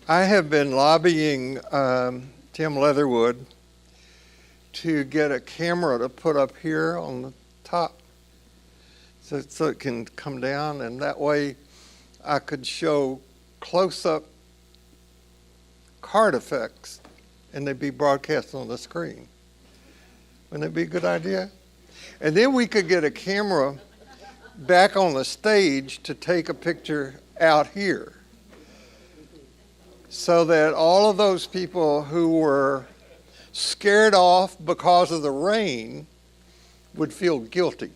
I have been lobbying Tim Leatherwood to get a camera to put up here on the top so it can come down, and that way I could show close-up card effects and they'd be broadcast on the screen. Wouldn't that be a good idea? And then we could get a camera back on the stage to take a picture out here, so that all of those people who were scared off because of the rain would feel guilty.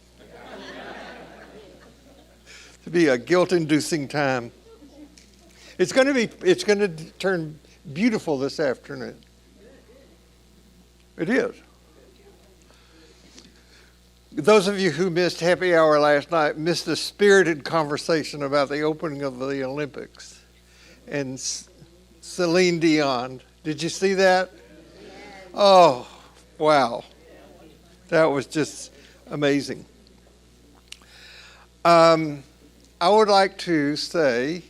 To be a guilt-inducing time. It's going to turn beautiful this afternoon. It is. Those of you who missed happy hour last night missed a spirited conversation about the opening of the Olympics and Celine Dion. Did you see that? Oh, wow. That was just amazing. I would like to say,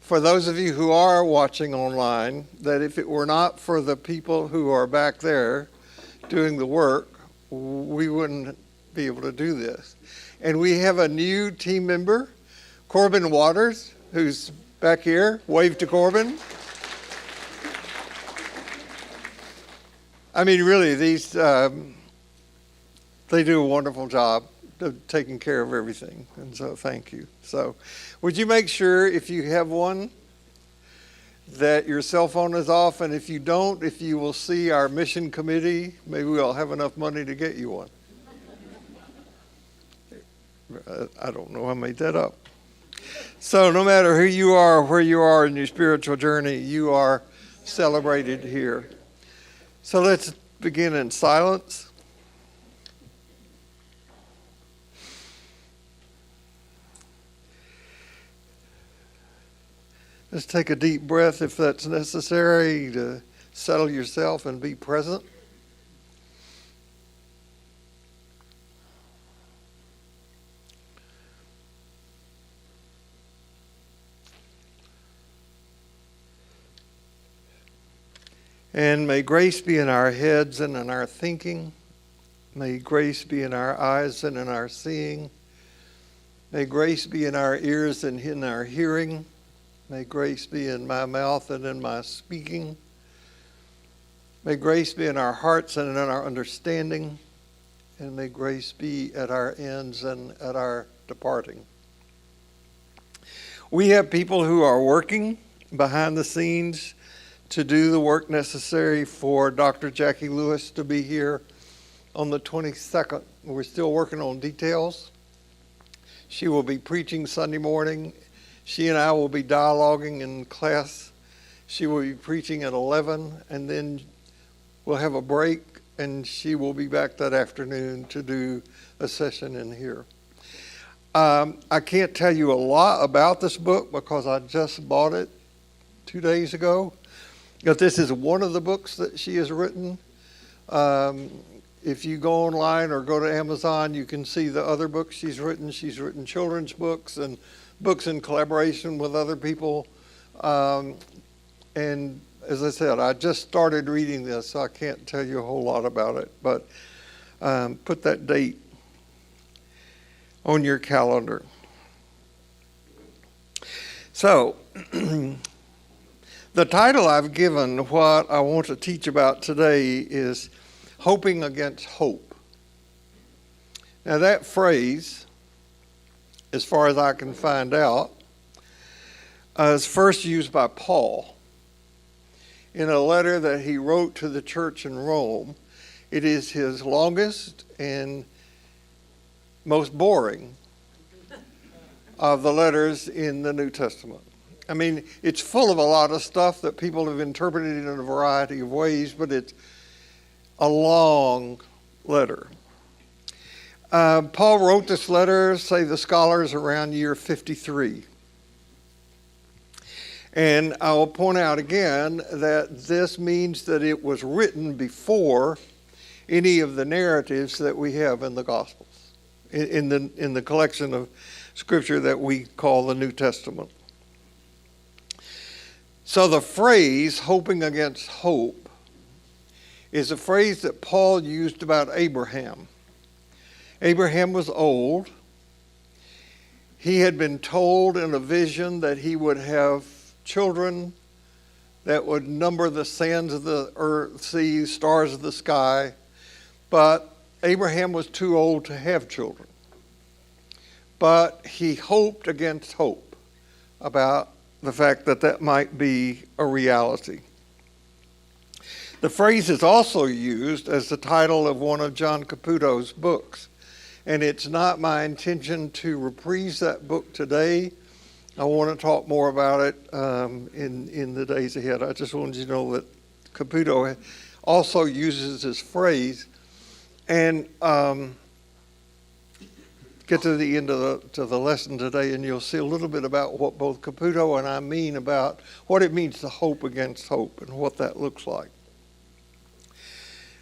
for those of you who are watching online, that if it were not for the people who are back there doing the work, we wouldn't be able to do this. And we have a new team member, Corbin Waters, who's back here. Wave to Corbin. I mean, really, these they do a wonderful job of taking care of everything, and so thank you. So, would you make sure, if you have one, that your cell phone is off, and if you don't, if you will see our mission committee, maybe we'll have enough money to get you one. I don't know, I made that up. So no matter who you are, where you are in your spiritual journey, you are celebrated here. So let's begin in silence. Just take a deep breath if that's necessary to settle yourself and be present. And may grace be in our heads and in our thinking. May grace be in our eyes and in our seeing. May grace be in our ears and in our hearing. May grace be in my mouth and in my speaking. May grace be in our hearts and in our understanding. And may grace be at our ends and at our departing. We have people who are working behind the scenes to do the work necessary for Dr. Jackie Lewis to be here on the 22nd. We're still working on details. She will be preaching Sunday morning. She and I will be dialoguing in class. She will be preaching at 11, and then we'll have a break, and she will be back that afternoon to do a session in here. I can't tell you a lot about this book because I just bought it 2 days ago. But this is one of the books that she has written. If you go online or go to Amazon, you can see the other books she's written. She's written children's books and books in collaboration with other people. And as I said, I just started reading this, so I can't tell you a whole lot about it. But put that date on your calendar. So, the title I've given what I want to teach about today is Hoping Against Hope. Now that phrase, as far as I can find out, is first used by Paul in a letter that he wrote to the church in Rome. It is his longest and most boring of the letters in the New Testament. I mean, it's full of a lot of stuff that people have interpreted in a variety of ways, but it's a long letter. Paul wrote this letter, say the scholars, around year 53. And I will point out again that this means that it was written before any of the narratives that we have in the Gospels, in the collection of Scripture that we call the New Testament. So the phrase, hoping against hope, is a phrase that Paul used about Abraham. Abraham was old. He had been told in a vision that he would have children that would number the sands of the earth, sea, stars of the sky. But Abraham was too old to have children. But he hoped against hope about the fact that that might be a reality. The phrase is also used as the title of one of John Caputo's books. And it's not my intention to reprise that book today. I want to talk more about it in the days ahead. I just wanted you to know that Caputo also uses this phrase. And get to the end of the lesson today, and you'll see a little bit about what both Caputo and I mean about what it means to hope against hope and what that looks like.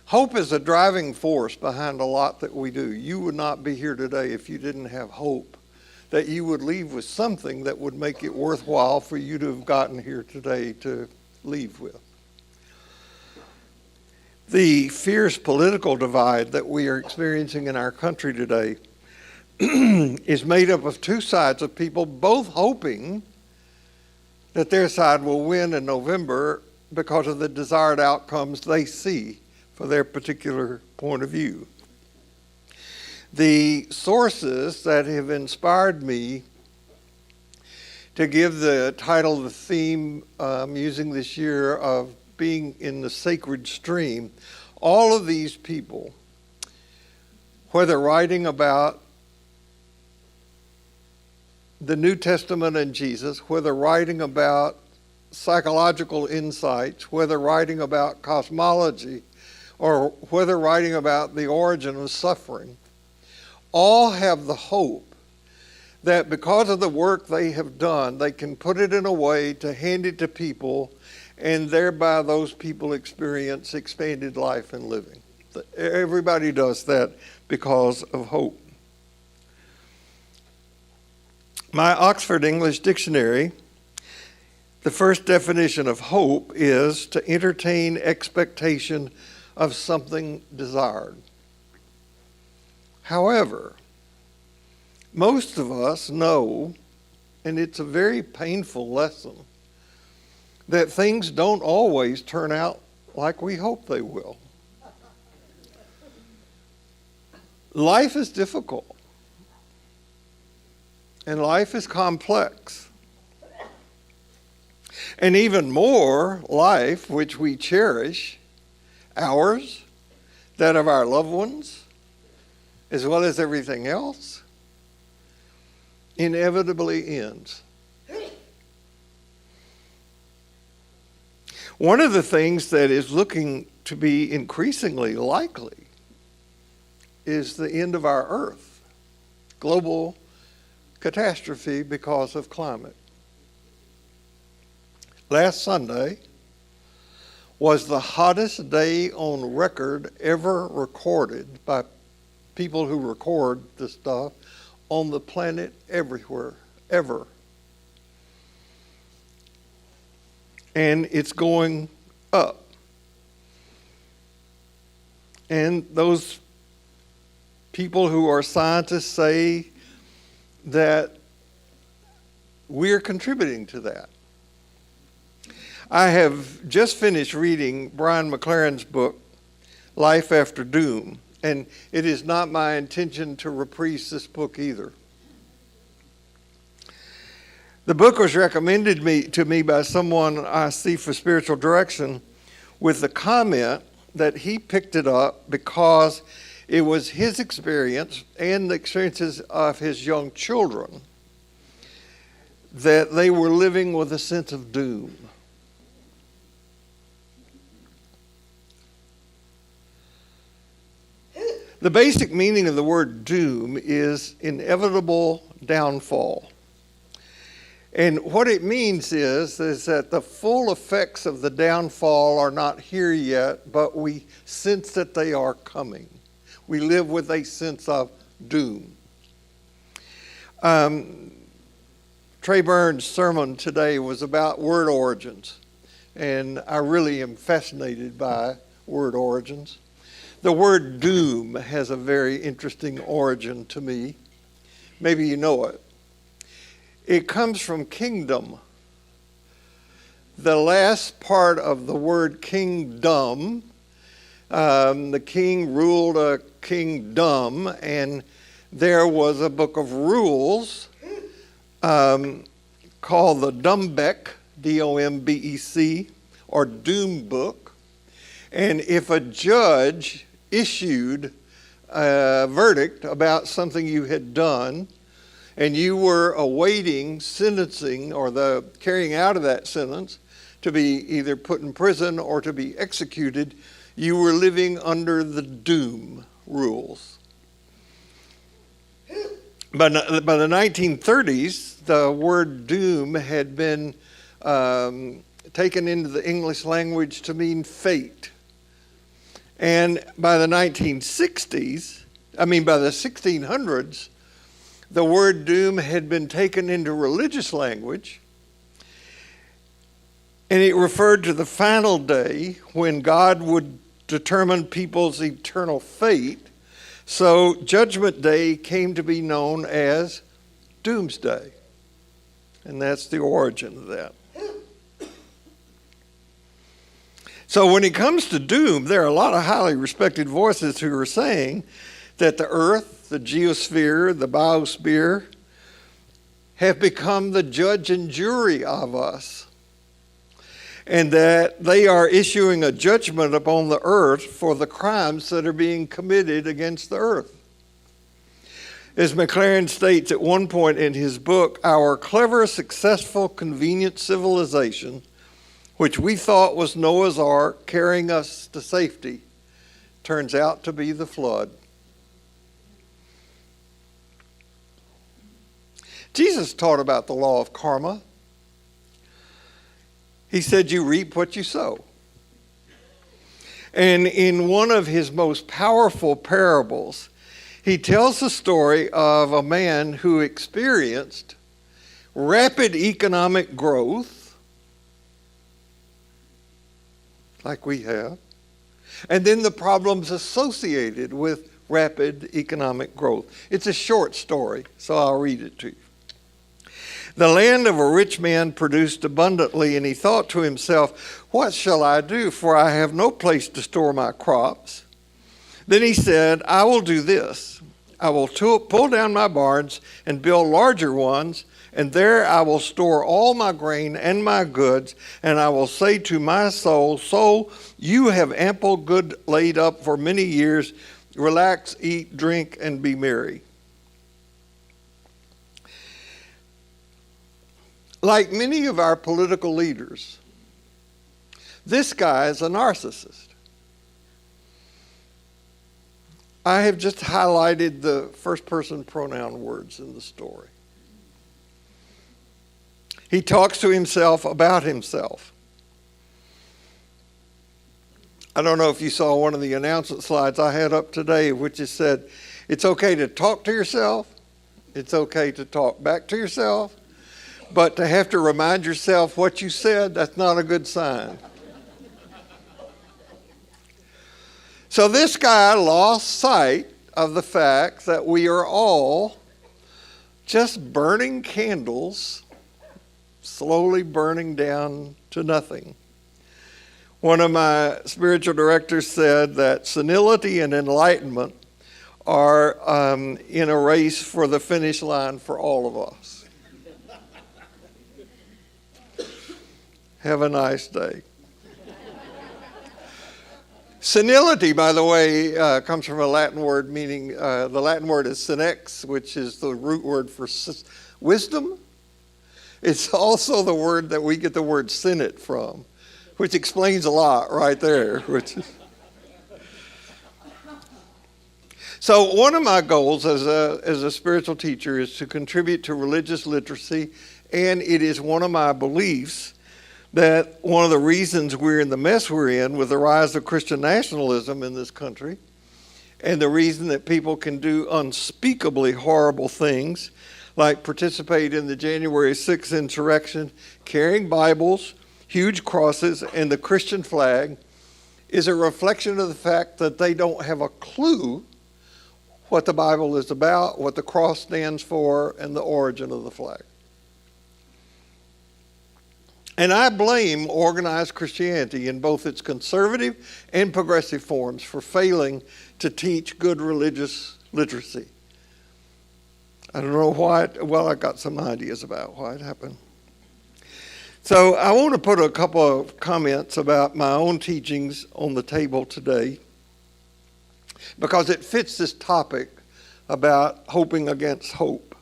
Hope is a driving force behind a lot that we do. You would not be here today if you didn't have hope that you would leave with something that would make it worthwhile for you to have gotten here today to leave with. The fierce political divide that we are experiencing in our country today is made up of two sides of people both hoping that their side will win in November because of the desired outcomes they see for their particular point of view. The sources that have inspired me to give the title, the theme I'm using this year of being in the sacred stream, all of these people, whether writing about the New Testament and Jesus, whether writing about psychological insights, whether writing about cosmology, or whether writing about the origin of suffering, all have the hope that because of the work they have done, they can put it in a way to hand it to people, and thereby those people experience expanded life and living. Everybody does that because of hope. My Oxford English Dictionary, the first definition of hope is to entertain expectation of something desired. However, most of us know, and it's a very painful lesson, that things don't always turn out like we hope they will. Life is difficult. And life is complex. And even more, life, which we cherish, ours, that of our loved ones, as well as everything else, inevitably ends. One of the things that is looking to be increasingly likely is the end of our earth, global catastrophe because of climate. Last Sunday was the hottest day on record ever recorded by people who record this stuff on the planet everywhere, ever. And it's going up. And those people who are scientists say that we're contributing to that. I have just finished reading Brian McLaren's book, Life After Doom, and it is not my intention to reprise this book either. The book was recommended to me by someone I see for spiritual direction with the comment that he picked it up because it was his experience and the experiences of his young children that they were living with a sense of doom. The basic meaning of the word doom is inevitable downfall. And what it means is that the full effects of the downfall are not here yet, but we sense that they are coming. We live with a sense of doom. Trey Burns' sermon today was about word origins, and I really am fascinated by word origins. The word doom has a very interesting origin to me. Maybe you know it. It comes from kingdom. The last part of the word kingdom, the king ruled a kingdom, and there was a book of rules called the Dombec, D-O-M-B-E-C, or Doom Book. And if a judge issued a verdict about something you had done, and you were awaiting sentencing or the carrying out of that sentence to be either put in prison or to be executed, you were living under the doom rules. By the 1930s, the word doom had been taken into the English language to mean fate. And by the 1600s, the word doom had been taken into religious language, and it referred to the final day when God would determine people's eternal fate. So Judgment Day came to be known as Doomsday, and that's the origin of that. So when it comes to doom, there are a lot of highly respected voices who are saying that the earth, the geosphere, the biosphere have become the judge and jury of us, and that they are issuing a judgment upon the earth for the crimes that are being committed against the earth. As McLaren states at one point in his book, our clever, successful, convenient civilization, which we thought was Noah's Ark carrying us to safety, turns out to be the flood. Jesus taught about the law of karma. He said, you reap what you sow. And in one of his most powerful parables, he tells the story of a man who experienced rapid economic growth, like we have, and then the problems associated with rapid economic growth. It's a short story, so I'll read it to you. The land of a rich man produced abundantly, and he thought to himself, what shall I do, for I have no place to store my crops? Then he said, I will do this. I will pull down my barns and build larger ones, and there I will store all my grain and my goods, and I will say to my soul, soul, you have ample good laid up for many years. Relax, eat, drink, and be merry. Like many of our political leaders, this guy is a narcissist. I have just highlighted the first person pronoun words in the story. He talks to himself about himself. I don't know if you saw one of the announcement slides I had up today, which has said, it's okay to talk to yourself, it's okay to talk back to yourself, but to have to remind yourself what you said, that's not a good sign. So this guy lost sight of the fact that we are all just burning candles, slowly burning down to nothing. One of my spiritual directors said that senility and enlightenment are in a race for the finish line for all of us. Have a nice day. Senility, by the way, comes from a Latin word meaning, the Latin word is senex, which is the root word for wisdom. It's also the word that we get the word senate from, which explains a lot right there. So one of my goals as a spiritual teacher is to contribute to religious literacy, and it is one of my beliefs that one of the reasons we're in the mess we're in with the rise of Christian nationalism in this country, and the reason that people can do unspeakably horrible things, like participate in the January 6th insurrection, carrying Bibles, huge crosses, and the Christian flag, is a reflection of the fact that they don't have a clue what the Bible is about, what the cross stands for, and the origin of the flag. And I blame organized Christianity in both its conservative and progressive forms for failing to teach good religious literacy. I don't know why. Well, I got some ideas about why it happened. So I want to put a couple of comments about my own teachings on the table today, because it fits this topic about hoping against hope.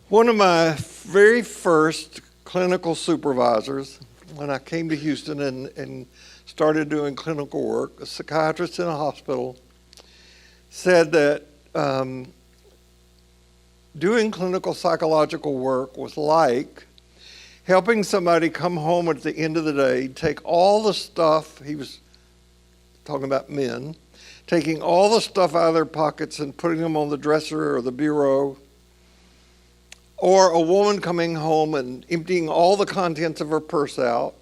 One of my very first clinical supervisors, when I came to Houston and started doing clinical work, a psychiatrist in a hospital, said that doing clinical psychological work was like helping somebody come home at the end of the day, take all the stuff, he was talking about men, taking all the stuff out of their pockets and putting them on the dresser or the bureau, or a woman coming home and emptying all the contents of her purse out.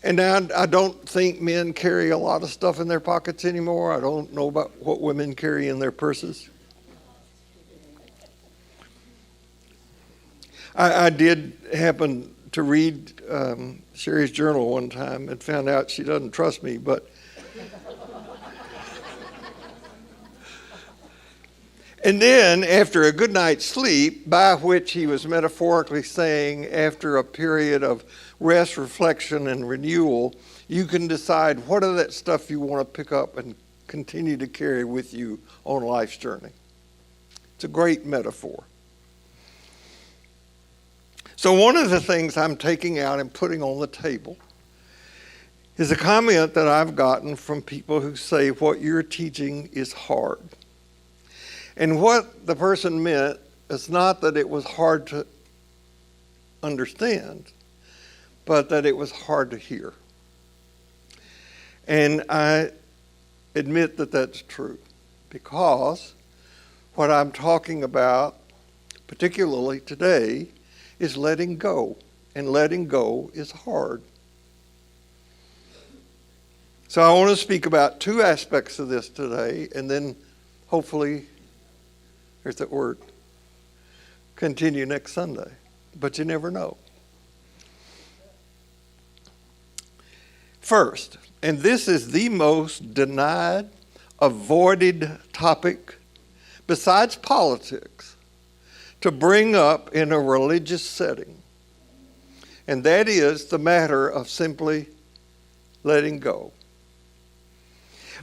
And now I don't think men carry a lot of stuff in their pockets anymore. I don't know about what women carry in their purses. I did happen to read Sherry's journal one time and found out she doesn't trust me, but and then after a good night's sleep, by which he was metaphorically saying after a period of rest, reflection, and renewal, you can decide what of that stuff you want to pick up and continue to carry with you on life's journey. It's a great metaphor. So one of the things I'm taking out and putting on the table is a comment that I've gotten from people who say what you're teaching is hard. And what the person meant is not that it was hard to understand, but that it was hard to hear. And I admit that that's true, because what I'm talking about, particularly today, is letting go. And letting go is hard. So I want to speak about two aspects of this today, and then hopefully, there's that word, continue next Sunday. But you never know. First, and this is the most denied, avoided topic besides politics to bring up in a religious setting, and that is the matter of simply letting go.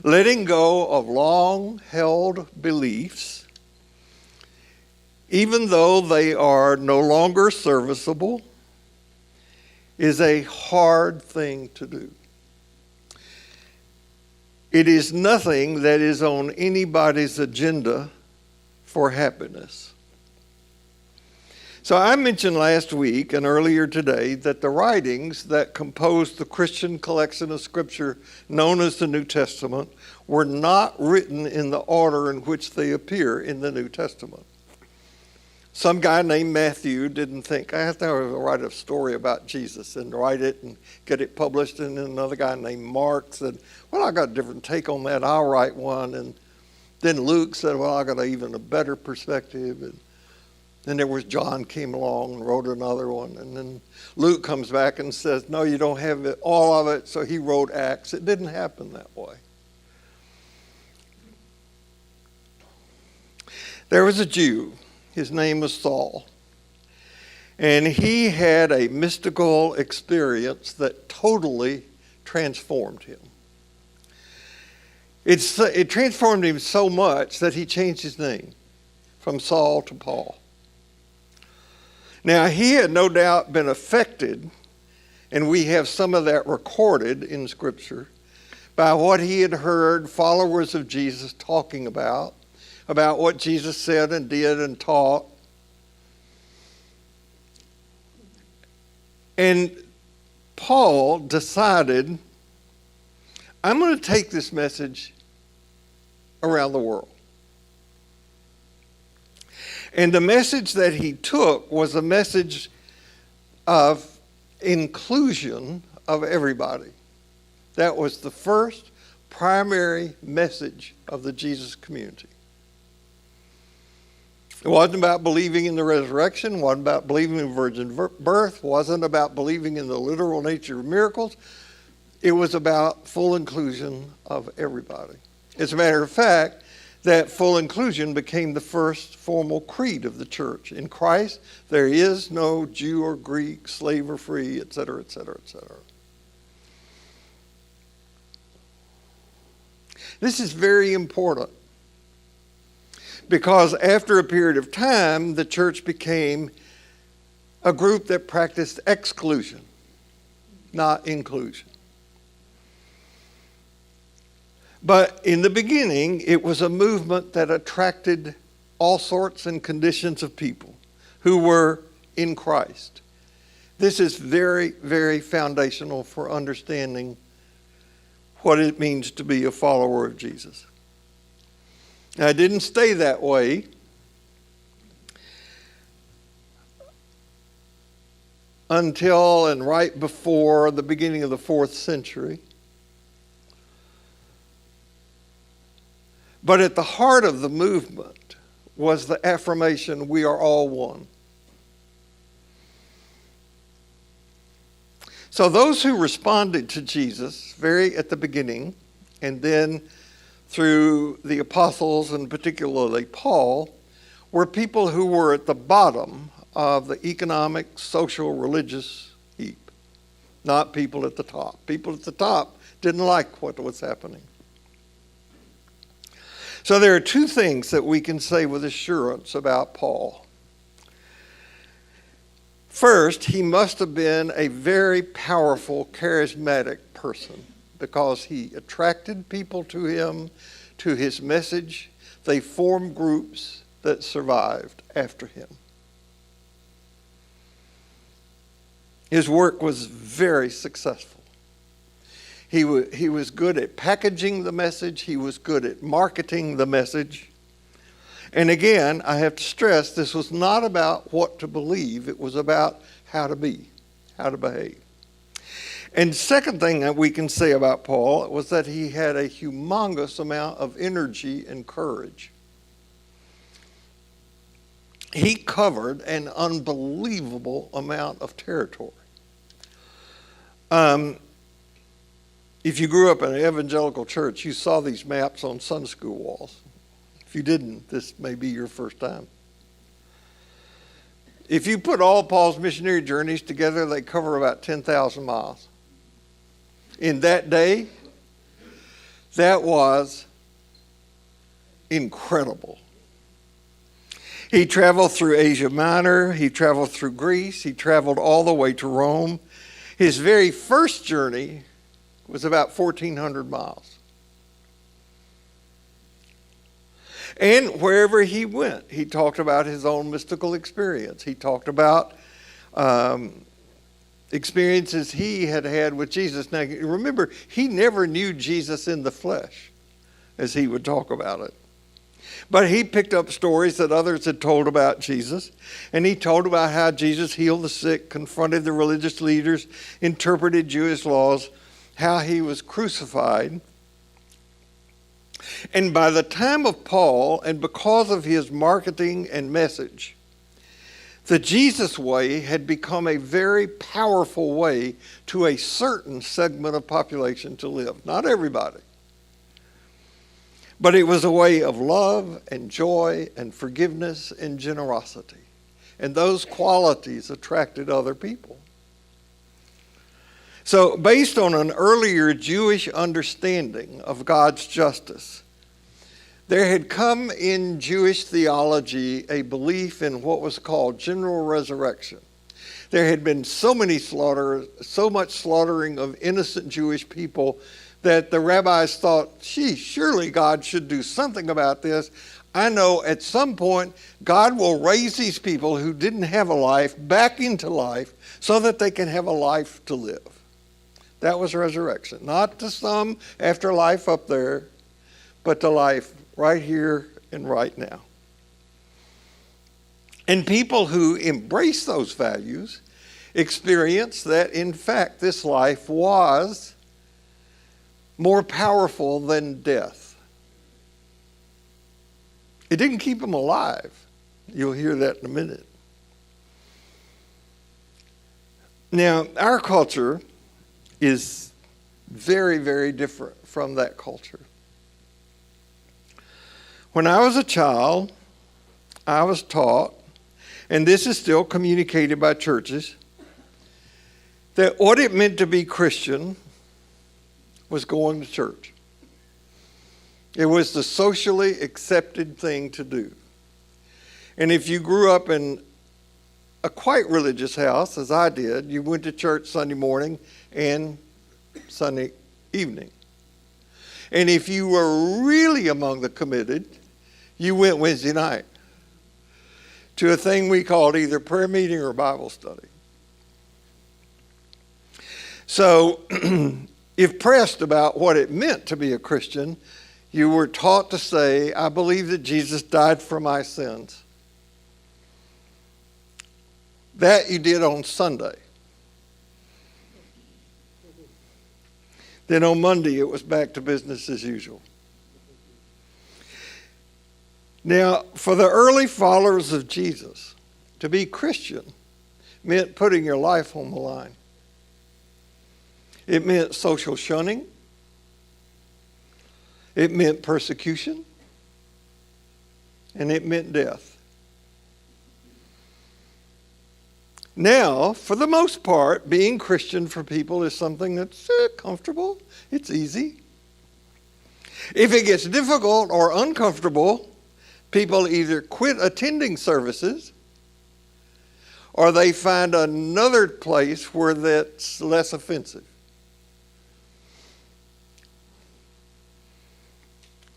Letting go of long-held beliefs, even though they are no longer serviceable, is a hard thing to do. It is nothing that is on anybody's agenda for happiness. So I mentioned last week and earlier today that the writings that compose the Christian collection of Scripture known as the New Testament were not written in the order in which they appear in the New Testament. Some guy named Matthew didn't think, I have to write a story about Jesus and write it and get it published. And then another guy named Mark said, well, I got a different take on that. I'll write one. And then Luke said, well, I got even a better perspective. And then there was John came along and wrote another one. And then Luke comes back and says, no, you don't have it, all of it. So he wrote Acts. It didn't happen that way. There was a Jew. His name was Saul. And he had a mystical experience that totally transformed him. It transformed him so much that he changed his name from Saul to Paul. Now, he had no doubt been affected, and we have some of that recorded in Scripture, by what he had heard followers of Jesus talking about what Jesus said and did and taught. And Paul decided, I'm going to take this message around the world. And the message that he took was a message of inclusion of everybody. That was the first primary message of the Jesus community. It wasn't about believing in the resurrection, wasn't about believing in virgin birth, wasn't about believing in the literal nature of miracles. It was about full inclusion of everybody. As a matter of fact, that full inclusion became the first formal creed of the church. In Christ, there is no Jew or Greek, slave or free, etc., etc., etc. This is very important because after a period of time, the church became a group that practiced exclusion, not inclusion. But in the beginning, it was a movement that attracted all sorts and conditions of people who were in Christ. This is very, very foundational for understanding what it means to be a follower of Jesus. Now, it didn't stay that way. Until and right before the beginning of the 4th century. But at the heart of the movement was the affirmation, we are all one. So those who responded to Jesus very at the beginning, and then through the apostles and particularly Paul, were people who were at the bottom of the economic, social, religious heap, not people at the top. People at the top didn't like what was happening. So there are two things that we can say with assurance about Paul. First, he must have been a very powerful, charismatic person because he attracted people to him, to his message. They formed groups that survived after him. His work was very successful. He was good at packaging the message. He was good at marketing the message. And again, I have to stress, this was not about what to believe. It was about how to be, how to behave. And second thing that we can say about Paul was that he had a humongous amount of energy and courage. He covered an unbelievable amount of territory. If you grew up in an evangelical church, you saw these maps on Sunday school walls. If you didn't, this may be your first time. If you put all Paul's missionary journeys together, they cover about 10,000 miles. In that day, that was incredible. He traveled through Asia Minor. He traveled through Greece. He traveled all the way to Rome. His very first journey was about 1,400 miles. And wherever he went, he talked about his own mystical experience. He talked about experiences he had had with Jesus. Now, remember, he never knew Jesus in the flesh, as he would talk about it. But he picked up stories that others had told about Jesus, and he told about how Jesus healed the sick, confronted the religious leaders, interpreted Jewish laws, how he was crucified. And by the time of Paul, and because of his marketing and message, the Jesus way had become a very powerful way to a certain segment of population to live. Not everybody. But it was a way of love and joy and forgiveness and generosity. And those qualities attracted other people. So based on an earlier Jewish understanding of God's justice, there had come in Jewish theology a belief in what was called general resurrection. There had been so much slaughtering of innocent Jewish people that the rabbis thought, surely God should do something about this. I know at some point God will raise these people who didn't have a life back into life so that they can have a life to live. That was resurrection. Not to some afterlife up there, but to life right here and right now. And people who embrace those values experience that, in fact, this life was more powerful than death. It didn't keep them alive. You'll hear that in a minute. Now, our culture is very, very different from that culture. When I was a child, I was taught, and this is still communicated by churches, that what it meant to be Christian was going to church. It was the socially accepted thing to do. And if you grew up in a quite religious house, as I did, you went to church Sunday morning and Sunday evening. And if you were really among the committed, you went Wednesday night to a thing we called either prayer meeting or Bible study. So if pressed about what it meant to be a Christian, you were taught to say, I believe that Jesus died for my sins. That you did on Sunday. Then on Monday, it was back to business as usual. Now, for the early followers of Jesus, to be Christian meant putting your life on the line. It meant social shunning. It meant persecution. And it meant death. Now, for the most part, being Christian for people is something that's comfortable. It's easy. If it gets difficult or uncomfortable, people either quit attending services or they find another place where that's less offensive.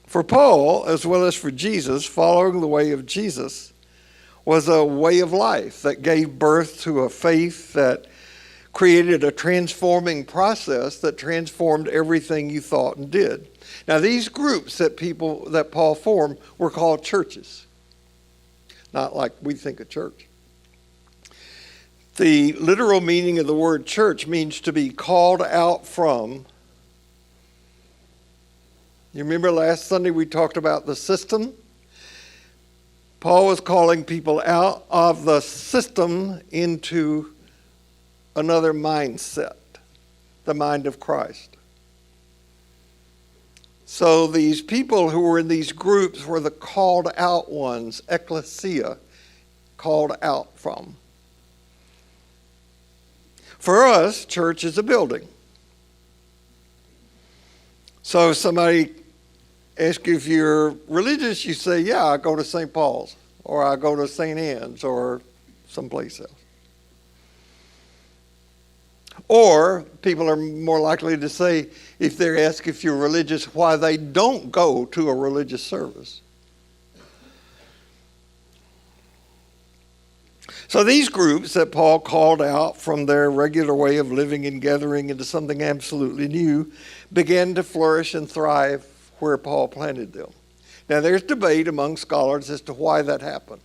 For Paul, as well as for Jesus, following the way of Jesus was a way of life that gave birth to a faith that created a transforming process that transformed everything you thought and did. Now, these groups that Paul formed were called churches, not like we think of church. The literal meaning of the word church means to be called out from. You remember last Sunday we talked about the system? Paul was calling people out of the system into another mindset, the mind of Christ. So these people who were in these groups were the called out ones, ecclesia, called out from. For us, church is a building. So if somebody asks you if you're religious, you say, yeah, I go to St. Paul's, or I go to St. Anne's, or someplace else. Or people are more likely to say, if they're asked if you're religious, why they don't go to a religious service. So these groups that Paul called out from their regular way of living and gathering into something absolutely new began to flourish and thrive where Paul planted them. Now there's debate among scholars as to why that happened.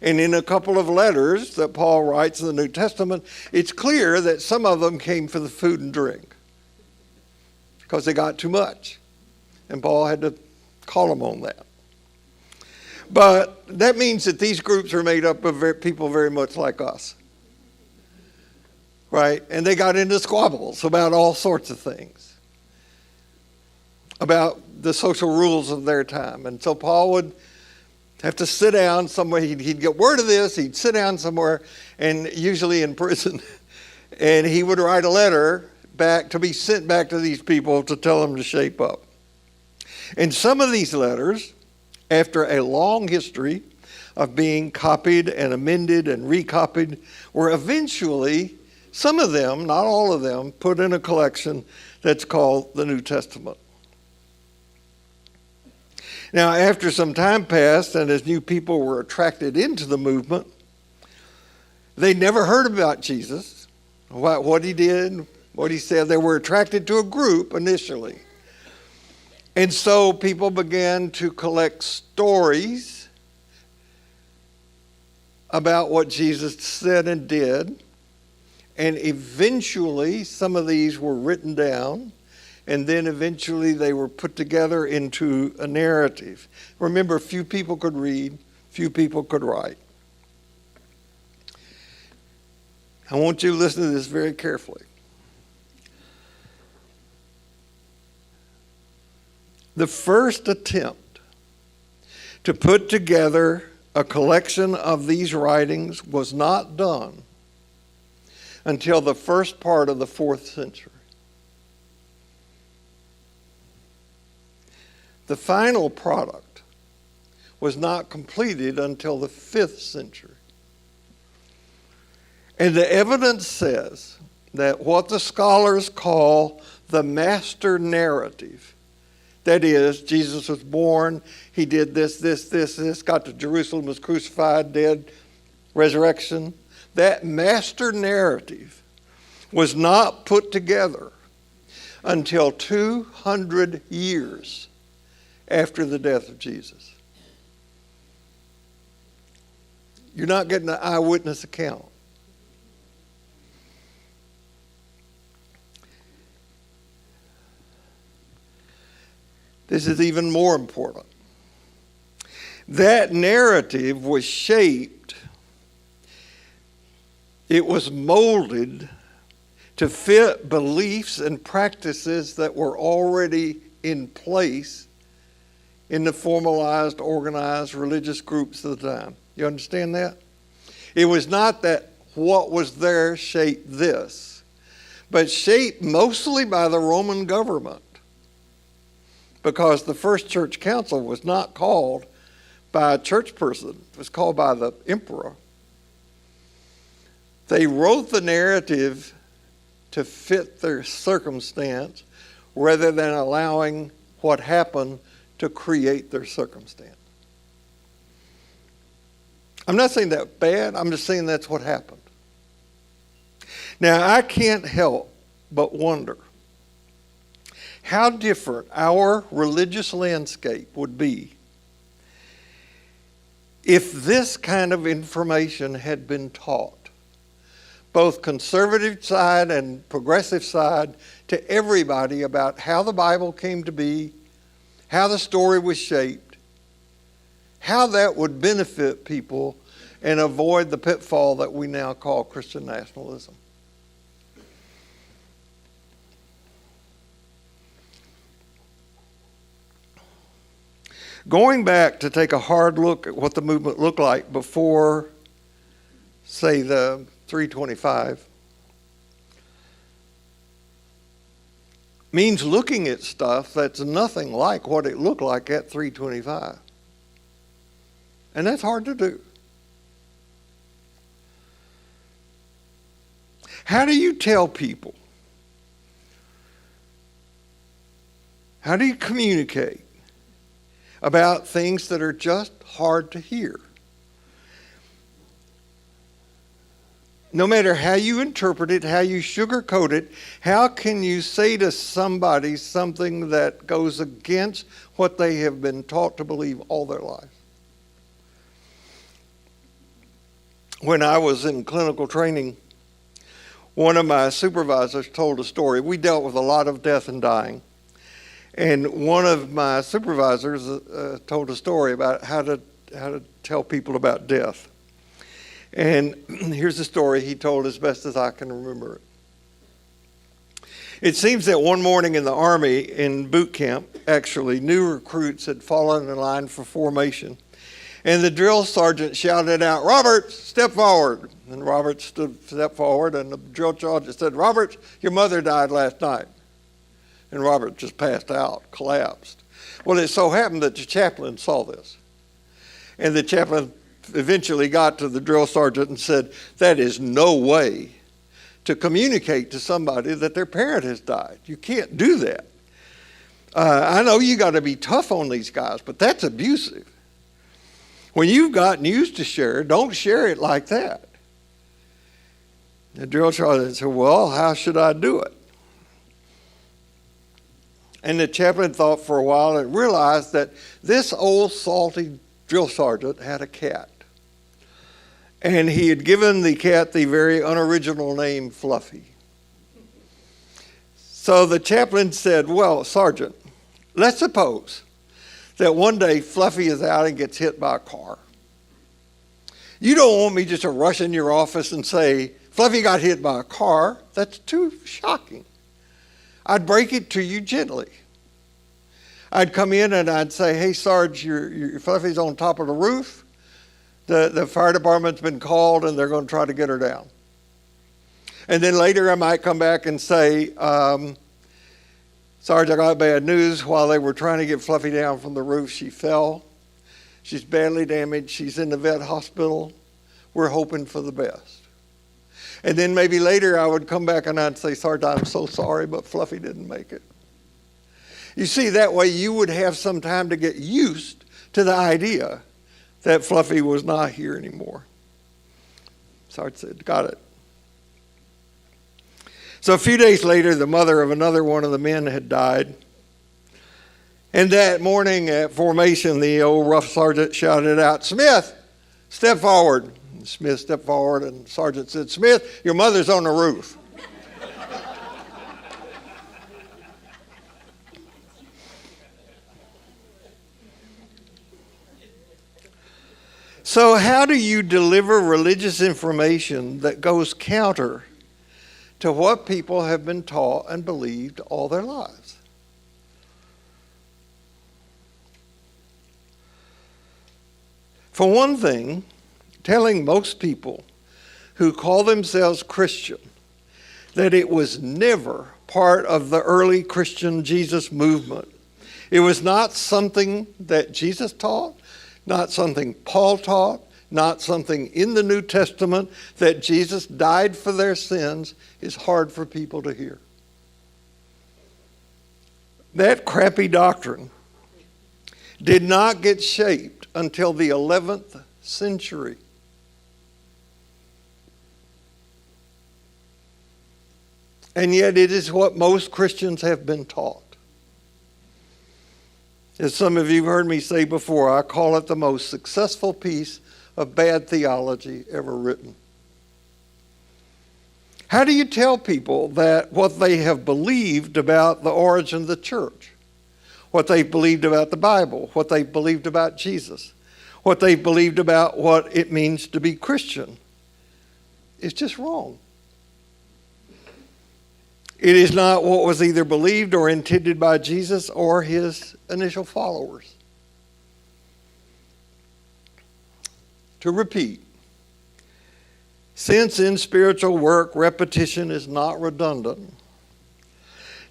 And in a couple of letters that Paul writes in the New Testament, it's clear that some of them came for the food and drink because they got too much. And Paul had to call them on that. But that means that these groups are made up of people very much like us. Right? And they got into squabbles about all sorts of things, about the social rules of their time. And so Paul would have to sit down somewhere. He'd get word of this. He'd sit down somewhere, and usually in prison, and he would write a letter back to be sent back to these people to tell them to shape up. And some of these letters, after a long history of being copied and amended and recopied, were eventually, some of them, not all of them, put in a collection that's called the New Testament. Now, after some time passed, and as new people were attracted into the movement, they never heard about Jesus, what he did, what he said. They were attracted to a group initially. And so people began to collect stories about what Jesus said and did. And eventually, some of these were written down, and then eventually they were put together into a narrative. Remember, few people could read, few people could write. I want you to listen to this very carefully. The first attempt to put together a collection of these writings was not done until the first part of the 4th century. The final product was not completed until the 5th century. And the evidence says that what the scholars call the master narrative, that is, Jesus was born, he did this, got to Jerusalem, was crucified, dead, resurrection. That master narrative was not put together until 200 years after the death of Jesus. You're not getting an eyewitness account. This is even more important. That narrative was shaped, it was molded to fit beliefs and practices that were already in place in the formalized, organized religious groups of the time. You understand that? It was not that what was there shaped this, but shaped mostly by the Roman government. Because the first church council was not called by a church person. It was called by the emperor. They wrote the narrative to fit their circumstance rather than allowing what happened to create their circumstance. I'm not saying that's bad. I'm just saying that's what happened. Now, I can't help but wonder how different our religious landscape would be if this kind of information had been taught, both conservative side and progressive side, to everybody about how the Bible came to be, how the story was shaped, how that would benefit people and avoid the pitfall that we now call Christian nationalism. Going back to take a hard look at what the movement looked like before, say, the 325, means looking at stuff that's nothing like what it looked like at 325. And that's hard to do. How do you tell people? How do you communicate about things that are just hard to hear? No matter how you interpret it, how you sugarcoat it, how can you say to somebody something that goes against what they have been taught to believe all their life? When I was in clinical training, one of my supervisors told a story. We dealt with a lot of death and dying. And one of my supervisors told a story about how to tell people about death. And here's the story he told as best as I can remember it. It seems that one morning in the Army, in boot camp, actually, new recruits had fallen in line for formation. And the drill sergeant shouted out, "Robert, step forward." And Robert stepped forward, and the drill sergeant said, "Robert, your mother died last night." And Robert just passed out, collapsed. Well, it so happened that the chaplain saw this. And the chaplain eventually got to the drill sergeant and said, "That is no way to communicate to somebody that their parent has died. You can't do that. I know you got to be tough on these guys, but that's abusive. When you've got news to share, don't share it like that." The drill sergeant said, "Well, how should I do it?" And the chaplain thought for a while and realized that this old salty drill sergeant had a cat. And he had given the cat the very unoriginal name Fluffy. So the chaplain said, well, Sergeant, let's suppose that one day Fluffy is out and gets hit by a car. You don't want me just to rush in your office and say, Fluffy got hit by a car. That's too shocking. I'd break it to you gently. I'd come in and I'd say, hey, Sarge, your Fluffy's on top of the roof. The fire department's been called and they're going to try to get her down. And then later I might come back and say, Sarge, I got bad news. While they were trying to get Fluffy down from the roof, she fell. She's badly damaged. She's in the vet hospital. We're hoping for the best. And then maybe later I would come back and I'd say, Sarge, I'm so sorry, but Fluffy didn't make it. You see, that way you would have some time to get used to the idea that Fluffy was not here anymore. Sarge said, got it. So a few days later, the mother of another one of the men had died. And that morning at formation, the old rough sergeant shouted out, Smith, step forward. And Smith stepped forward and the sergeant said, Smith, your mother's on the roof. So how do you deliver religious information that goes counter to what people have been taught and believed all their lives? For one thing, telling most people who call themselves Christian that it was never part of the early Christian Jesus movement. It was not something that Jesus taught, not something Paul taught, not something in the New Testament, that Jesus died for their sins, is hard for people to hear. That crappy doctrine did not get shaped until the 11th century. And yet it is what most Christians have been taught. As some of you have heard me say before, I call it the most successful piece of bad theology ever written. How do you tell people that what they have believed about the origin of the church, what they believed about the Bible, what they believed about Jesus, what they believed about what it means to be Christian, is just wrong? It is not what was either believed or intended by Jesus or his initial followers. To repeat, since in spiritual work repetition is not redundant,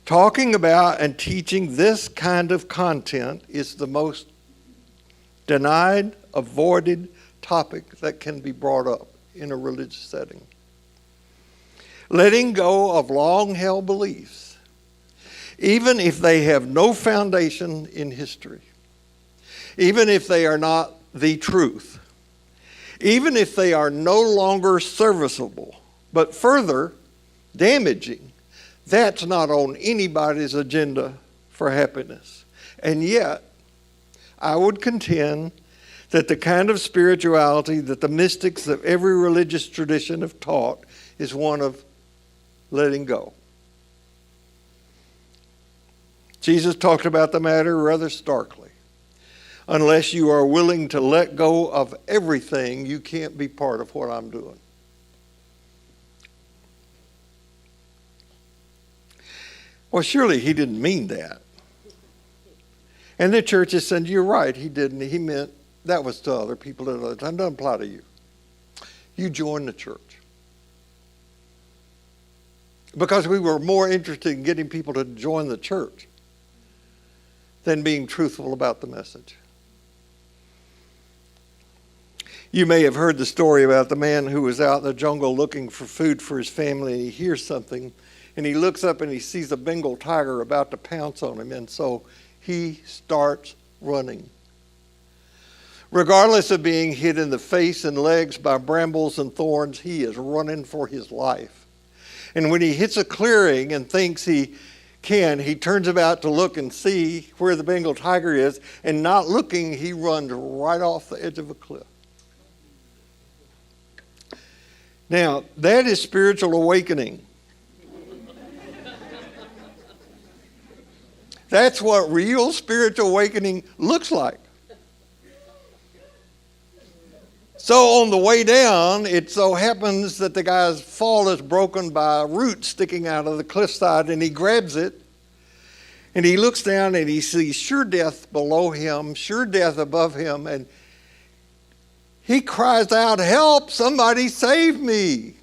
talking about and teaching this kind of content is the most denied, avoided topic that can be brought up in a religious setting. Letting go of long-held beliefs, even if they have no foundation in history, even if they are not the truth, even if they are no longer serviceable, but further damaging, that's not on anybody's agenda for happiness. And yet, I would contend that the kind of spirituality that the mystics of every religious tradition have taught is one of letting go. Jesus talked about the matter rather starkly. Unless you are willing to let go of everything, you can't be part of what I'm doing. Well, surely he didn't mean that. And the church is saying, you're right, he didn't. He meant that was to other people at other time. It doesn't apply to you. You join the church. Because we were more interested in getting people to join the church than being truthful about the message. You may have heard the story about the man who was out in the jungle looking for food for his family, and he hears something, and he looks up and he sees a Bengal tiger about to pounce on him, and so he starts running. Regardless of being hit in the face and legs by brambles and thorns, he is running for his life. And when he hits a clearing and thinks he turns about to look and see where the Bengal tiger is, and not looking, he runs right off the edge of a cliff. Now, that is spiritual awakening. That's what real spiritual awakening looks like. So on the way down, it so happens that the guy's fall is broken by a root sticking out of the cliffside, and he grabs it, and he looks down and he sees sure death below him, sure death above him, and he cries out, "Help, somebody save me."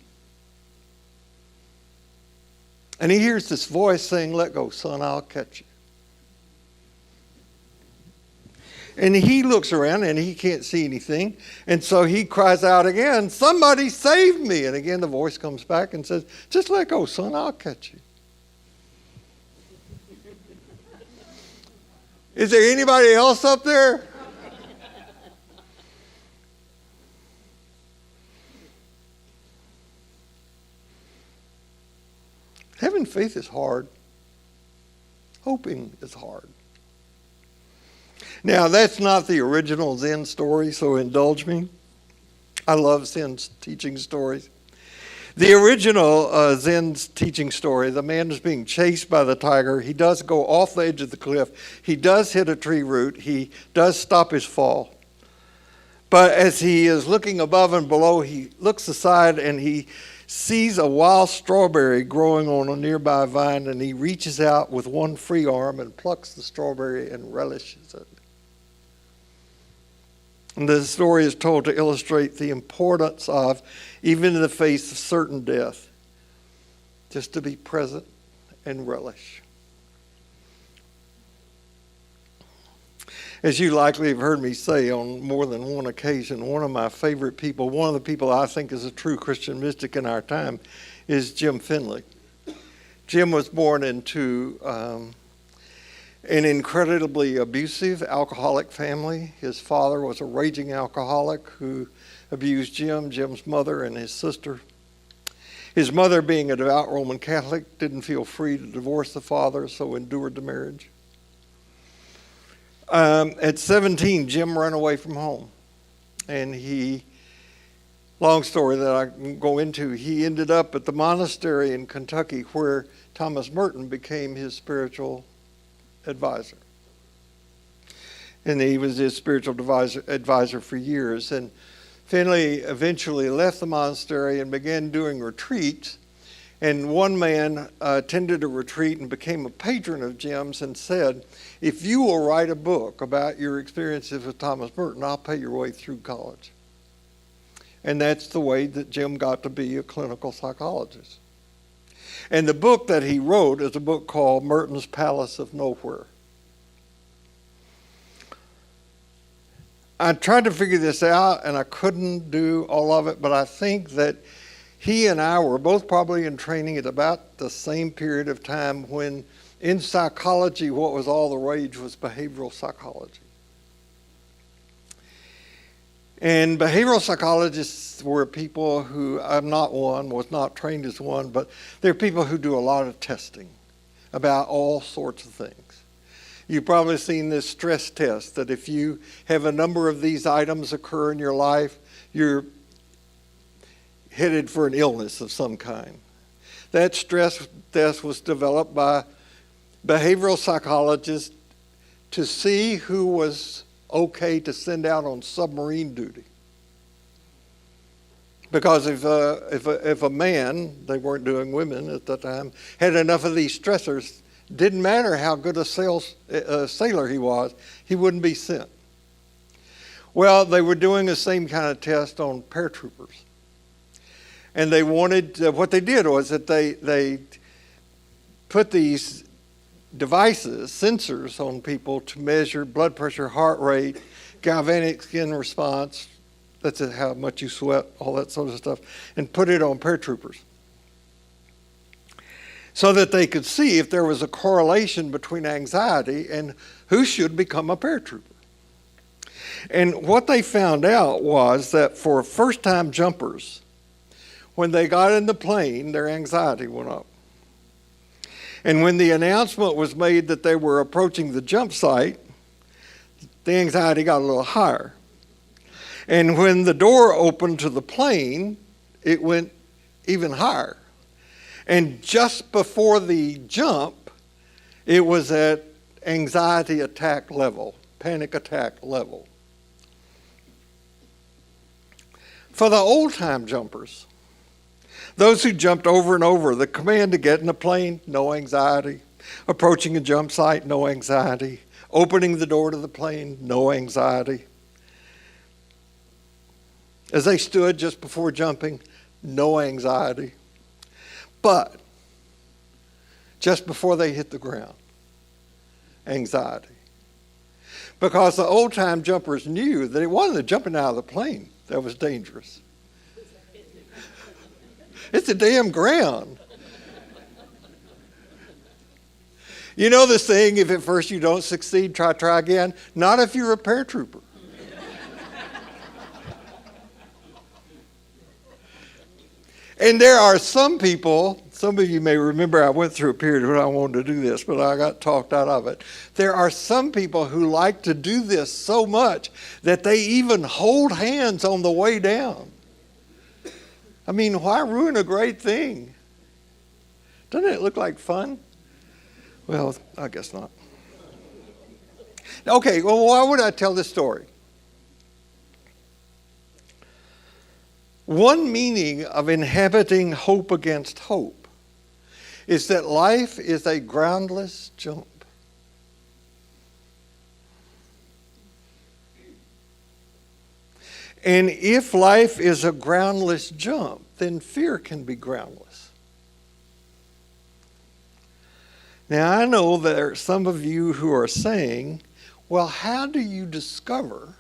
And he hears this voice saying, "Let go, son, I'll catch you." And he looks around and he can't see anything. And so he cries out again, "Somebody save me." And again the voice comes back and says, "Just let go, son, I'll catch you." Is there anybody else up there? Having faith is hard. Hoping is hard. Now, that's not the original Zen story, so indulge me. I love Zen's teaching stories. The original Zen's teaching story, the man is being chased by the tiger. He does go off the edge of the cliff. He does hit a tree root. He does stop his fall. But as he is looking above and below, he looks aside and he sees a wild strawberry growing on a nearby vine, and he reaches out with one free arm and plucks the strawberry and relishes it. And the story is told to illustrate the importance of, even in the face of certain death, just to be present and relish. As you likely have heard me say on more than one occasion, one of my favorite people, one of the people I think is a true Christian mystic in our time, is Jim Finley. Jim was born into an incredibly abusive alcoholic family. His father was a raging alcoholic who abused Jim's mother, and his sister. His mother, being a devout Roman Catholic, didn't feel free to divorce the father, so endured the marriage. At 17, Jim ran away from home, and long story that I can go into, he ended up at the monastery in Kentucky where Thomas Merton became his spiritual advisor. And he was his spiritual advisor for years. And Finley eventually left the monastery and began doing retreats. And one man attended a retreat and became a patron of Jim's and said, "If you will write a book about your experiences with Thomas Merton, I'll pay your way through college." And that's the way that Jim got to be a clinical psychologist. And the book that he wrote is a book called Merton's Palace of Nowhere. I tried to figure this out, and I couldn't do all of it, but I think that he and I were both probably in training at about the same period of time when in psychology what was all the rage was behavioral psychology. And behavioral psychologists were people who, I'm not one, was not trained as one, but they're people who do a lot of testing about all sorts of things. You've probably seen this stress test that if you have a number of these items occur in your life, you're headed for an illness of some kind. That stress test was developed by behavioral psychologists to see who was okay to send out on submarine duty. Because if a man, they weren't doing women at the time, had enough of these stressors, didn't matter how good a sailor he was, he wouldn't be sent. Well, they were doing the same kind of test on paratroopers. And they wanted, what they did was that they put these devices, sensors on people to measure blood pressure, heart rate, galvanic skin response, that's how much you sweat, all that sort of stuff, and put it on paratroopers so that they could see if there was a correlation between anxiety and who should become a paratrooper. And what they found out was that for first-time jumpers, when they got in the plane, their anxiety went up. And when the announcement was made that they were approaching the jump site, the anxiety got a little higher. And when the door opened to the plane, it went even higher. And just before the jump, it was at anxiety attack level, panic attack level. For the old-time jumpers, those who jumped over and over, the command to get in a plane, no anxiety. Approaching a jump site, no anxiety. Opening the door to the plane, no anxiety. As they stood just before jumping, no anxiety. But just before they hit the ground, anxiety. Because the old-time jumpers knew that it wasn't the jumping out of the plane that was dangerous. It's the damn ground. You know the saying, if at first you don't succeed, try again? Not if you're a paratrooper. And there are some people, some of you may remember I went through a period when I wanted to do this, but I got talked out of it. There are some people who like to do this so much that they even hold hands on the way down. I mean, why ruin a great thing? Doesn't it look like fun? Well, I guess not. Okay, well, why would I tell this story? One meaning of inhabiting hope against hope is that life is a groundless jump. And if life is a groundless jump, then fear can be groundless. Now, I know there are some of you who are saying, well, how do you discover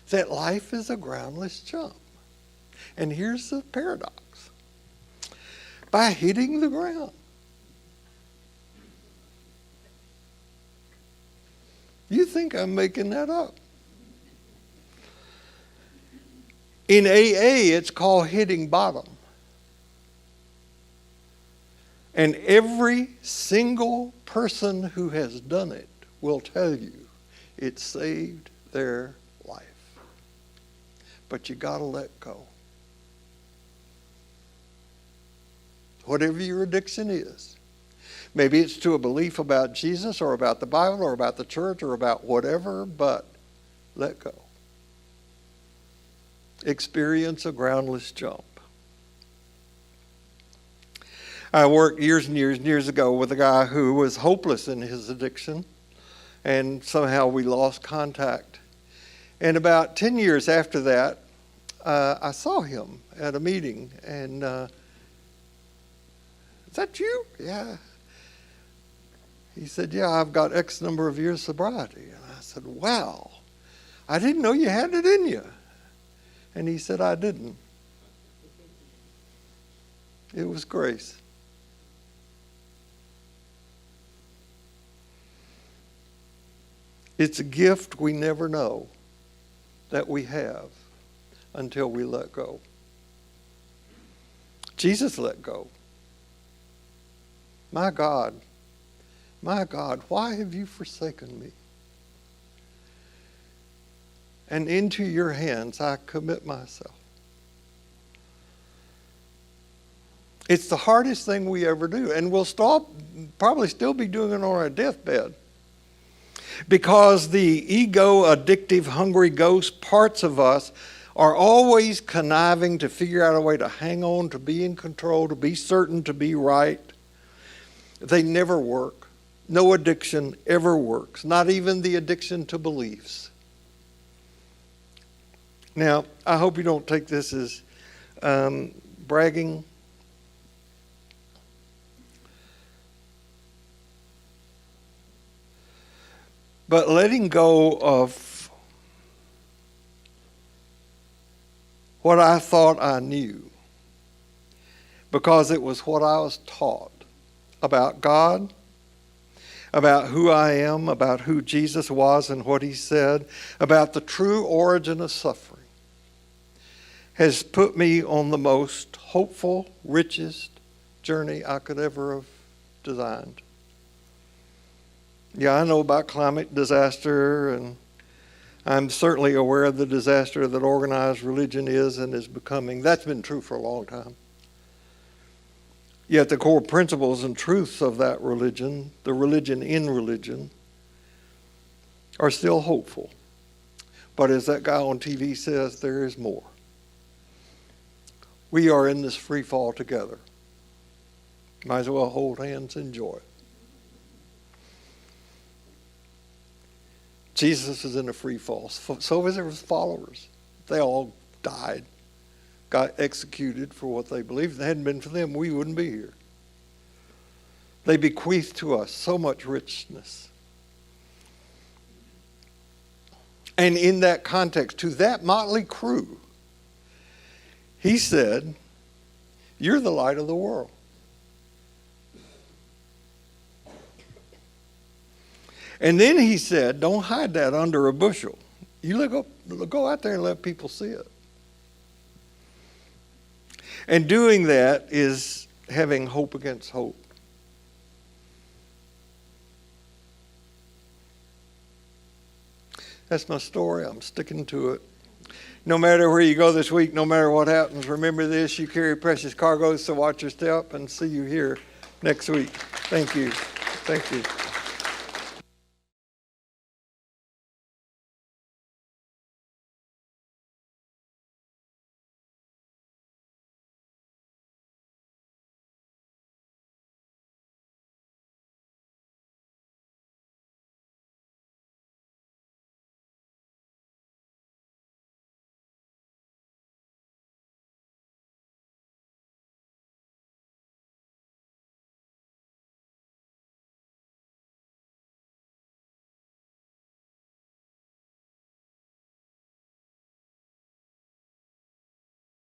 that life is a groundless jump? And here's the paradox. By hitting the ground. You think I'm making that up? In AA, it's called hitting bottom. And every single person who has done it will tell you it saved their life. But you got to let go. Whatever your addiction is. Maybe it's to a belief about Jesus or about the Bible or about the church or about whatever, but let go. Experience a groundless jump. I worked years and years and years ago with a guy who was hopeless in his addiction, and somehow we lost contact. And about 10 years after that, I saw him at a meeting, and is that you? Yeah. He said, yeah, I've got X number of years sobriety. And I said, wow, I didn't know you had it in you. And he said, I didn't. It was grace. It's a gift we never know that we have until we let go. Jesus let go. My God, why have you forsaken me? And into your hands I commit myself. It's the hardest thing we ever do, and we'll probably still be doing it on our deathbed. Because the ego, addictive, hungry ghost parts of us are always conniving to figure out a way to hang on, to be in control, to be certain, to be right. They never work. No addiction ever works, not even the addiction to beliefs. Now, I hope you don't take this as bragging. But letting go of what I thought I knew, because it was what I was taught about God, about who I am, about who Jesus was and what he said, about the true origin of suffering, has put me on the most hopeful, richest journey I could ever have designed. Yeah, I know about climate disaster, and I'm certainly aware of the disaster that organized religion is and is becoming. That's been true for a long time. Yet the core principles and truths of that religion, the religion in religion, are still hopeful. But as that guy on TV says, there is more. We are in this free fall together. Might as well hold hands and enjoy it. Jesus is in a free fall. So was his followers. They all died, got executed for what they believed. If it hadn't been for them, we wouldn't be here. They bequeathed to us so much richness. And in that context, to that motley crew, he said, "You're the light of the world." And then he said, don't hide that under a bushel. You go out there and let people see it. And doing that is having hope against hope. That's my story. I'm sticking to it. No matter where you go this week, no matter what happens, remember this: you carry precious cargoes, so watch your step, and see you here next week. Thank you. Thank you.